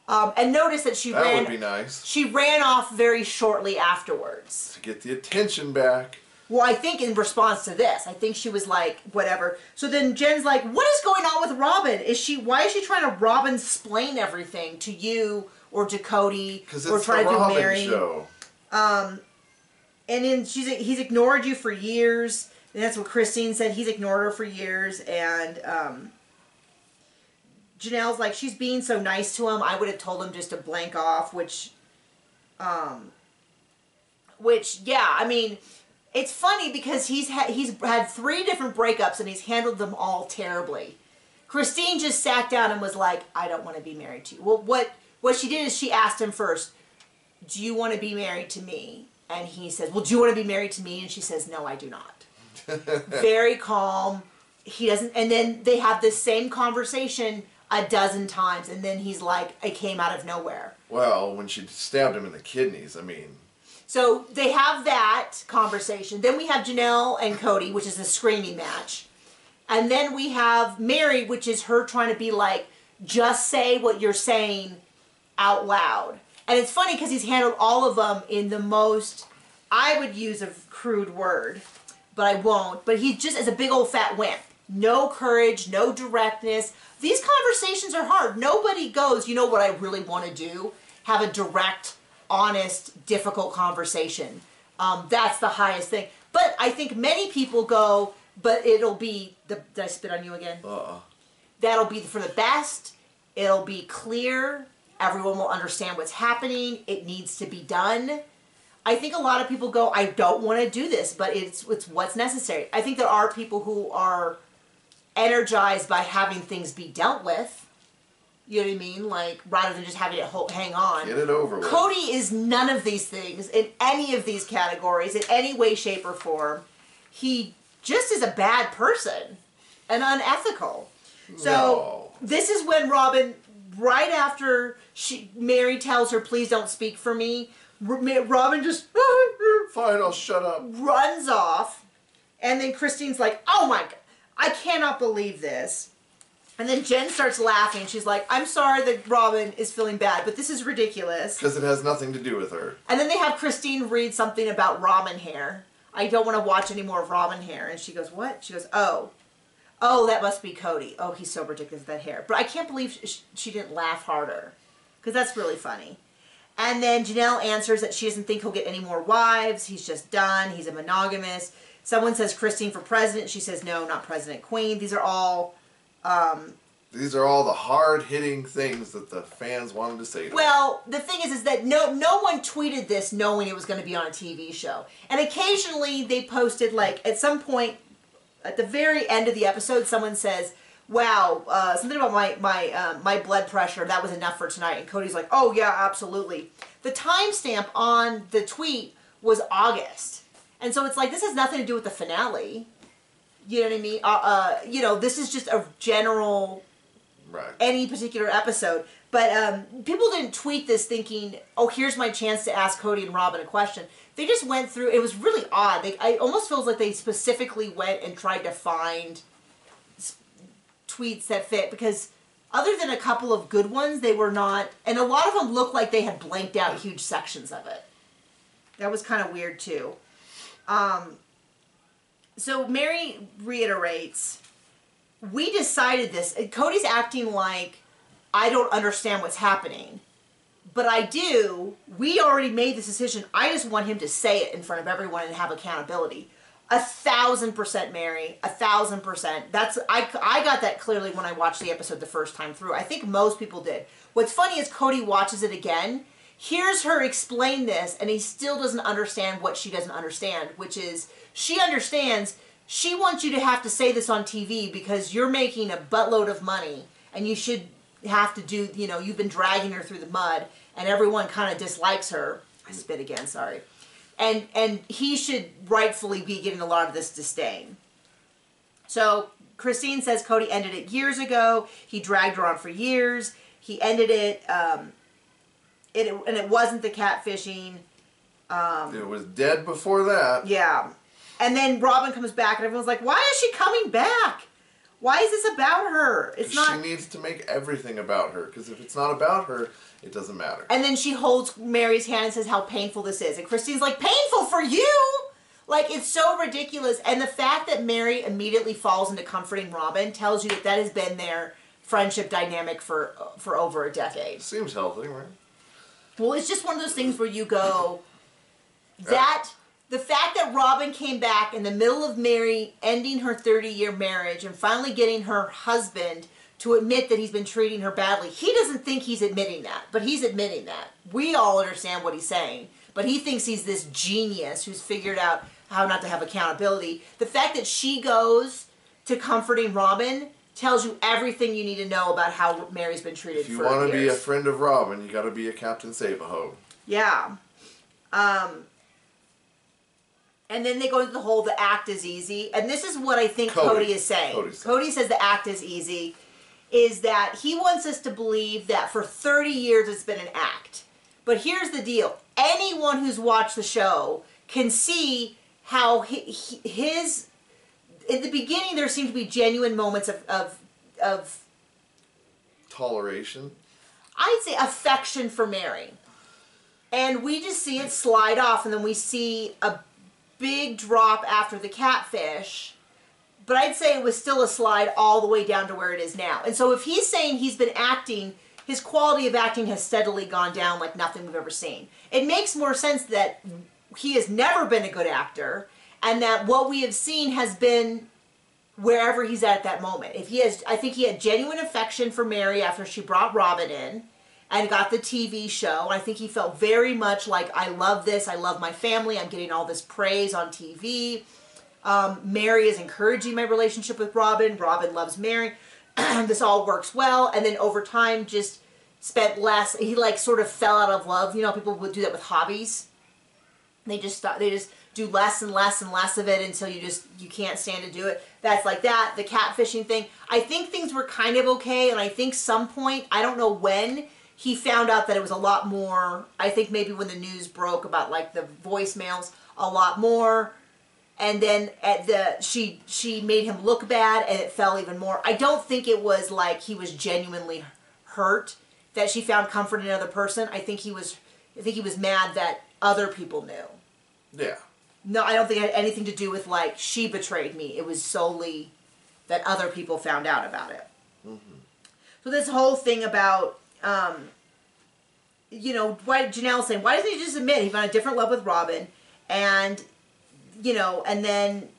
And notice that that would be nice. She ran off very shortly afterwards. To get the attention back. Well, I think in response to this, I think she was like, whatever. So then Jen's like, what is going on with Robin? Why is she trying to Robin-splain everything to you or to Cody? Because it's the Robin show. And then he's ignored you for years. And that's what Christine said. He's ignored her for years. And Janelle's like, she's being so nice to him. I would have told him just to blank off, which, yeah, I mean, it's funny because he's had 3 different breakups and he's handled them all terribly. Christine just sat down and was like, I don't want to be married to you. Well, what she did is she asked him first, do you want to be married to me? And he says, well, do you want to be married to me? And she says, no, I do not. Very calm. He doesn't, and then they have this same conversation a dozen times, and then he's like, it came out of nowhere. Well, when she stabbed him in the kidneys, I mean. So they have that conversation. Then we have Janelle and Cody, which is a screaming match. And then we have Mary, which is her trying to be like, just say what you're saying out loud. And it's funny because he's handled all of them in the most, I would use a crude word, but I won't. But he just is a big old fat wimp. No courage, no directness. These conversations are hard. Nobody goes, you know what I really want to do? Have a direct, honest, difficult conversation. That's the highest thing. But I think many people go, but it'll be, did I spit on you again? That'll be for the best. It'll be clear. Everyone will understand what's happening. It needs to be done. I think a lot of people go, I don't want to do this, but it's what's necessary. I think there are people who are energized by having things be dealt with. You know what I mean? Like, rather than just having it hang on. Get it over with. Cody is none of these things in any of these categories, in any way, shape, or form. He just is a bad person and unethical. So, this is when Robin, right after Mary tells her, please don't speak for me, Robin just fine, I'll shut up. Runs off. And then Christine's like, oh my God, I cannot believe this. And then Jen starts laughing. She's like, I'm sorry that Robin is feeling bad, but this is ridiculous. Because it has nothing to do with her. And then they have Christine read something about Robin hair. I don't want to watch any more of Robin hair. And she goes, what? She goes, oh, that must be Cody. Oh, he's so ridiculous with that hair. But I can't believe she didn't laugh harder. Because that's really funny. And then Janelle answers that she doesn't think he'll get any more wives. He's just done. He's a monogamous. Someone says Christine for president. She says, no, not President Queen. These are all the hard-hitting things that the fans wanted to say to Well, the thing is that no one tweeted this knowing it was going to be on a TV show. And occasionally they posted, like, at some point, at the very end of the episode, someone says, wow, something about my blood pressure, that was enough for tonight. And Cody's like, oh, yeah, absolutely. The timestamp on the tweet was August. And so it's like, this has nothing to do with the finale. You know what I mean? You know, this is just a general, any particular episode. But people didn't tweet this thinking, oh, here's my chance to ask Cody and Robin a question. They just went through, it was really odd. I almost feels like they specifically went and tried to find tweets that fit, because other than a couple of good ones, they were not, and a lot of them looked like they had blanked out huge sections of it. That was kind of weird too. So Mary reiterates, we decided this. Cody's acting like, I don't understand what's happening. But I do. We already made this decision. I just want him to say it in front of everyone and have accountability. 1,000% Mary. 1,000%. I got that clearly when I watched the episode the first time through. I think most people did. What's funny is Cody watches it again, hears her explain this, and he still doesn't understand what she doesn't understand, which is, she understands she wants you to have to say this on TV because you're making a buttload of money and you should have to do, you know, you've been dragging her through the mud and everyone kind of dislikes her. I spit again, sorry. And he should rightfully be getting a lot of this disdain. So Christine says Cody ended it years ago. He dragged her on for years. He ended it, and it wasn't the catfishing. It was dead before that. Yeah. And then Robin comes back and everyone's like, why is she coming back? Why is this about her? It's not. She needs to make everything about her, because if it's not about her, it doesn't matter. And then she holds Mary's hand and says how painful this is. And Christine's like, painful for you? Like, it's so ridiculous. And the fact that Mary immediately falls into comforting Robin tells you that that has been their friendship dynamic for over a decade. Seems healthy, right? Well, it's just one of those things where you go, that... The fact that Robin came back in the middle of Mary ending her 30-year marriage and finally getting her husband to admit that he's been treating her badly, he doesn't think he's admitting that, but he's admitting that. We all understand what he's saying, but he thinks he's this genius who's figured out how not to have accountability. The fact that she goes to comforting Robin tells you everything you need to know about how Mary's been treated for years. If you want to be a friend of Robin, you got to be a Captain Save-A-Ho. Yeah. And then they go into the whole, the act is easy. And this is what I think Cody is saying. Cody says the act is easy, is that he wants us to believe that for 30 years it's been an act. But here's the deal. Anyone who's watched the show can see how his in the beginning there seemed to be genuine moments of toleration. I'd say affection for Mary. And we just see it slide off, and then we see a big drop after the catfish, but I'd say it was still a slide all the way down to where it is now. And so if he's saying he's been acting, his quality of acting has steadily gone down like nothing we've ever seen. It makes more sense that he has never been a good actor, and that what we have seen has been wherever he's at that moment. If he has, I think he had genuine affection for Mary after she brought Robin in, and got the TV show. I think he felt very much like, I love this, I love my family, I'm getting all this praise on TV. Mary is encouraging my relationship with Robin. Robin loves Mary. This all works well. And then over time, just spent less. He like sort of fell out of love. You know, people would do that with hobbies. They just do less and less and less of it until you can't stand to do it. That's like that. The catfishing thing. I think things were kind of okay. And I think some point, I don't know when, he found out that it was a lot more. I think maybe when the news broke about like the voicemails, a lot more. And then she made him look bad, and it fell even more. I don't think it was like he was genuinely hurt that she found comfort in another person. I think he was mad that other people knew. Yeah. No, I don't think it had anything to do with like she betrayed me. It was solely that other people found out about it. Mm-hmm. So this whole thing about why Janelle's saying, why doesn't he just admit he found a different love with Robin, and and then,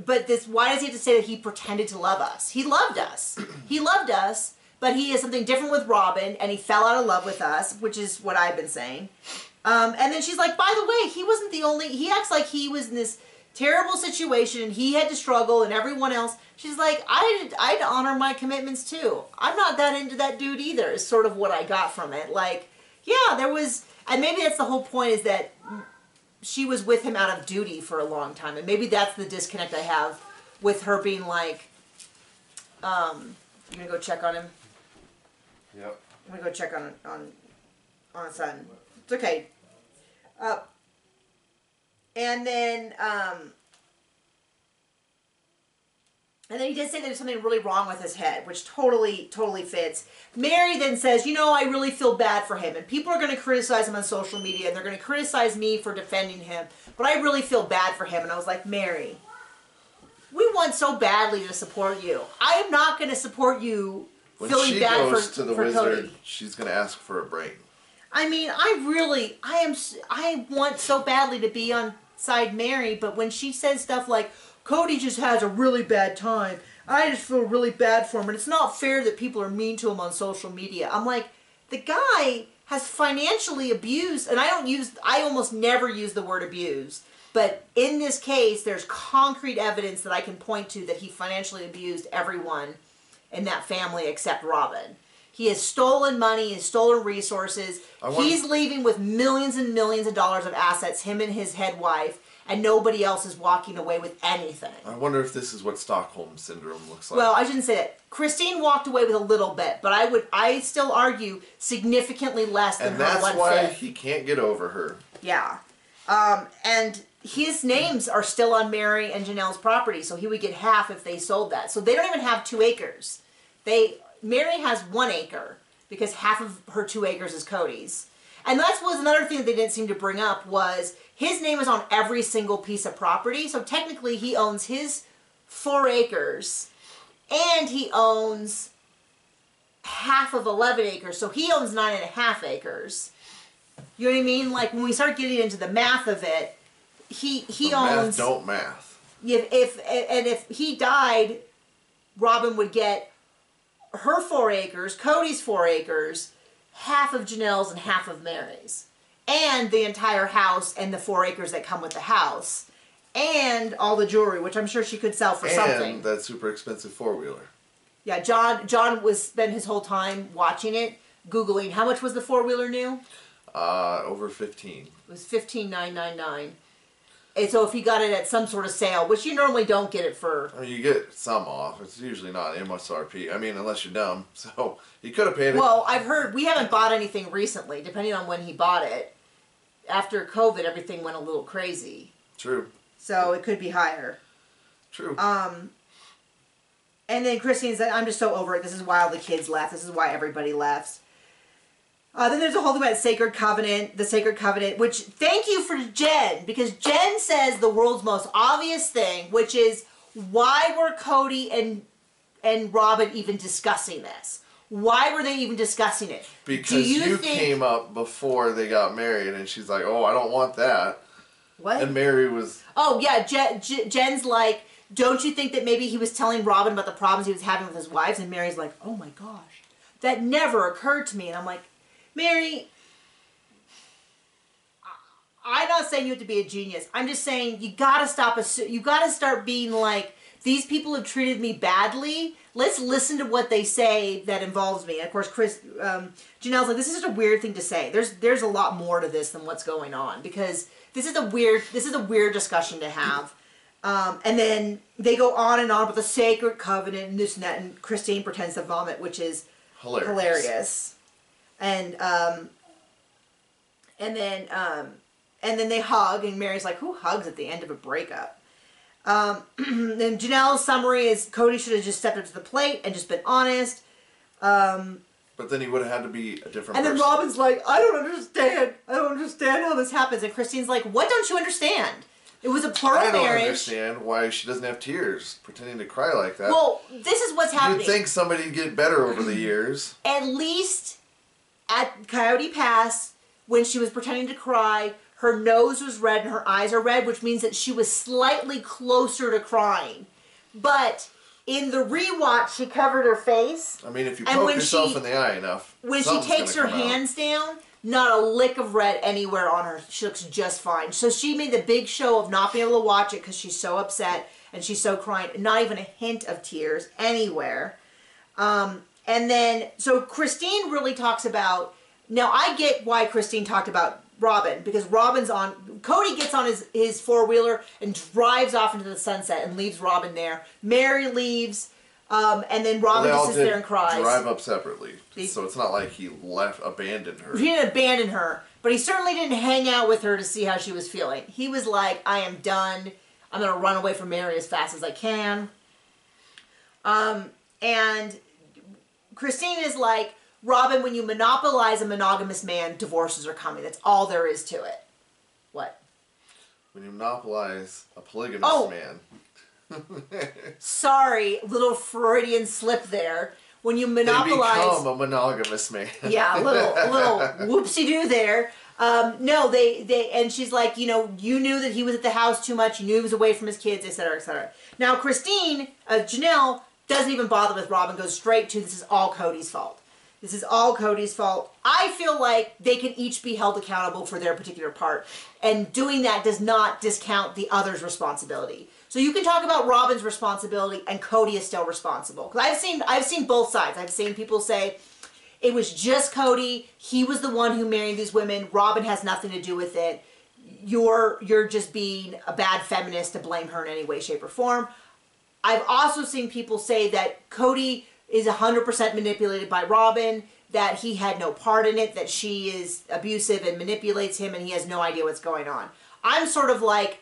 but why does he have to say that he pretended to love us? He loved us. He loved us, but he has something different with Robin, and he fell out of love with us, which is what I've been saying. And then she's like, by the way, he wasn't the only, he acts like he was in this terrible situation, and he had to struggle, and everyone else. She's like, I'd honor my commitments too. I'm not that into that dude either, is sort of what I got from it. Like, yeah, there was, and maybe that's the whole point, is that she was with him out of duty for a long time, and maybe that's the disconnect I have with her being like, "You gonna go check on him?" Yep. I'm gonna go check on son. It's okay. And then he did say there's something really wrong with his head, which totally fits. Mary then says, I really feel bad for him, and people are going to criticize him on social media, and they're going to criticize me for defending him, but I really feel bad for him. And I was like, Mary, we want so badly to support you. I am not going to support you feeling bad for Cody. When she goes to the wizard, she's going to ask for a break. I mean, I want so badly to be on side Mary, but when she says stuff like, Cody just has a really bad time, I just feel really bad for him, and it's not fair that people are mean to him on social media. I'm like, the guy has financially abused, and I almost never use the word abused, but in this case, there's concrete evidence that I can point to that he financially abused everyone in that family except Robin. He has stolen money, he has stolen resources. He's leaving with millions and millions of dollars of assets, him and his head wife, and nobody else is walking away with anything. I wonder if this is what Stockholm Syndrome looks like. Well, I shouldn't say that. Christine walked away with a little bit, but I still argue significantly less than her one-fifth. And that's why he can't get over her. Yeah. And his names are still on Mary and Janelle's property, so he would get half if they sold that. So they don't even have 2 acres. Mary has 1 acre because half of her 2 acres is Cody's. And that was another thing that they didn't seem to bring up, was his name is on every single piece of property. So technically he owns his 4 acres and he owns half of 11 acres. So he owns 9.5 acres. You know what I mean? Like when we start getting into the math of it, he owns... Math don't math. If he died, Robin would get her 4 acres, Cody's 4 acres, half of Janelle's and half of Mary's, and the entire house and the 4 acres that come with the house, and all the jewelry, which I'm sure she could sell for something. And that super expensive 4-wheeler. Yeah, John was spent his whole time watching it, Googling how much was the 4-wheeler new. Over 15. It was $15,999. And so if he got it at some sort of sale, which you normally don't get it for... I mean, you get some off. It's usually not MSRP. I mean, unless you're dumb. So, he could have paid it. Well, I've heard... We haven't bought anything recently, depending on when he bought it. After COVID, everything went a little crazy. True. So, it could be higher. True. And then Christine said, I'm just so over it. This is why all the kids left. This is why everybody left. Then there's a whole thing about Sacred Covenant, the Sacred Covenant, which, thank you for Jen, because Jen says the world's most obvious thing, which is, why were Cody and Robin even discussing this? Why were they even discussing it? Because you came up before they got married, and she's like, oh, I don't want that. What? And Mary was... Oh, yeah, Jen's like, don't you think that maybe he was telling Robin about the problems he was having with his wives? And Mary's like, oh my gosh, that never occurred to me. And I'm like, Mary, I'm not saying you have to be a genius. I'm just saying you gotta stop. You gotta start being like, these people have treated me badly. Let's listen to what they say that involves me. And of course, Janelle's like, this is just a weird thing to say. There's a lot more to this than what's going on, because this is a weird discussion to have. And then they go on and on about the sacred covenant and this and that, and Christine pretends to vomit, which is hilarious. And then they hug, and Mary's like, who hugs at the end of a breakup? Then Janelle's summary is Cody should have just stepped up to the plate and just been honest. But then he would have had to be a different person. And then Robin's like, I don't understand how this happens. And Christine's like, what don't you understand? It was a plural marriage. I don't understand why she doesn't have tears, pretending to cry like that. Well, this is what's happening. You'd think somebody'd get better over the years. At least at Coyote Pass, when she was pretending to cry, her nose was red and her eyes are red, which means that she was slightly closer to crying. But in the rewatch, she covered her face. I mean, if you poke yourself in the eye enough, when she takes her hands down, not a lick of red anywhere on her. She looks just fine. So she made the big show of not being able to watch it because she's so upset and she's so crying. Not even a hint of tears anywhere. And then, so Christine really talks about, now I get why Christine talked about Robin, because Cody gets on his four-wheeler and drives off into the sunset and leaves Robin there. Mary leaves, and then Robin just sits there and cries. Drive up separately, so it's not like he abandoned her. He didn't abandon her, but he certainly didn't hang out with her to see how she was feeling. He was like, I am done. I'm going to run away from Mary as fast as I can. And Christine is like, Robin, when you monopolize a monogamous man, divorces are coming. That's all there is to it. What? When you monopolize a polygamous man. Sorry, little Freudian slip there. When you monopolize... They become a monogamous man. Yeah, a little whoopsie-doo there. No, and she's like, you knew that he was at the house too much. You knew he was away from his kids, etc., etc. Now, Christine, Janelle, doesn't even bother with Robin, goes straight to, this is all Cody's fault. This is all Cody's fault. I feel like they can each be held accountable for their particular part. And doing that does not discount the other's responsibility. So you can talk about Robin's responsibility and Cody is still responsible. Because I've seen both sides. I've seen people say, it was just Cody. He was the one who married these women. Robin has nothing to do with it. You're just being a bad feminist to blame her in any way, shape, or form. I've also seen people say that Cody is 100% manipulated by Robin, that he had no part in it, that she is abusive and manipulates him and he has no idea what's going on. I'm sort of like,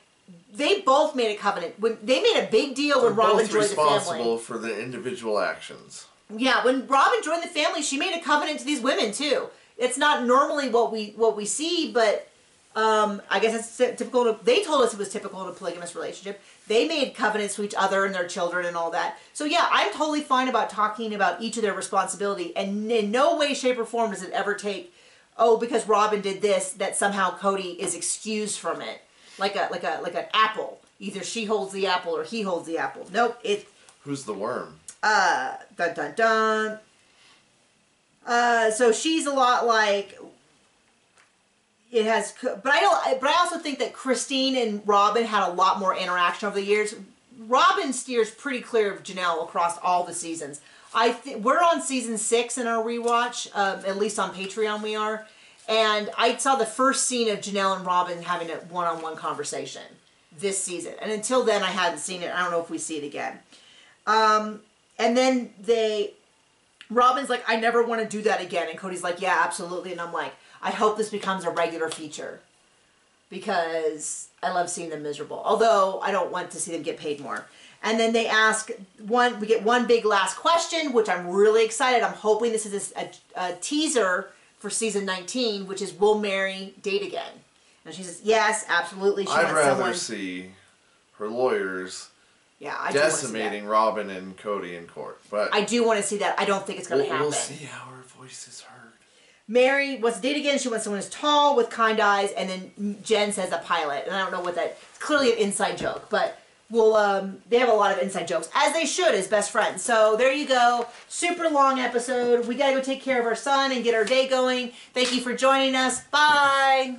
they both made a covenant. When they made a big deal when Robin joined the family. They're responsible for the individual actions. Yeah, when Robin joined the family, she made a covenant to these women too. It's not normally what we see, but I guess it's typical. They told us it was typical in a polygamous relationship. They made covenants to each other and their children and all that. So yeah, I'm totally fine about talking about each of their responsibility, and in no way, shape, or form does it ever take, oh, because Robin did this, that somehow Cody is excused from it, like an apple. Either she holds the apple or he holds the apple. Nope. Who's the worm? Dun dun dun. So she's a lot like. It has, but I also think that Christine and Robin had a lot more interaction over the years. Robin steers pretty clear of Janelle across all the seasons. We're on season 6 in our rewatch, at least on Patreon we are, and I saw the first scene of Janelle and Robin having a one-on-one conversation this season, and until then I hadn't seen it. I don't know if we see it again. And then Robin's like, I never want to do that again, and Cody's like, yeah, absolutely, and I'm like, I hope this becomes a regular feature because I love seeing them miserable. Although I don't want to see them get paid more. And then they ask we get one big last question, which I'm really excited. I'm hoping this is a teaser for season 19, which is, will Mary date again? And she says, yes, absolutely. I'd rather see her lawyers decimating Robin and Cody in court. But I do want to see that. I don't think it's going to happen. We'll see how her voice is heard. Mary wants to date again. She wants someone who's tall with kind eyes. And then Jen says a pilot. And I don't know what that... It's clearly an inside joke. But they have a lot of inside jokes, as they should as best friends. So there you go. Super long episode. We gotta go take care of our son and get our day going. Thank you for joining us. Bye.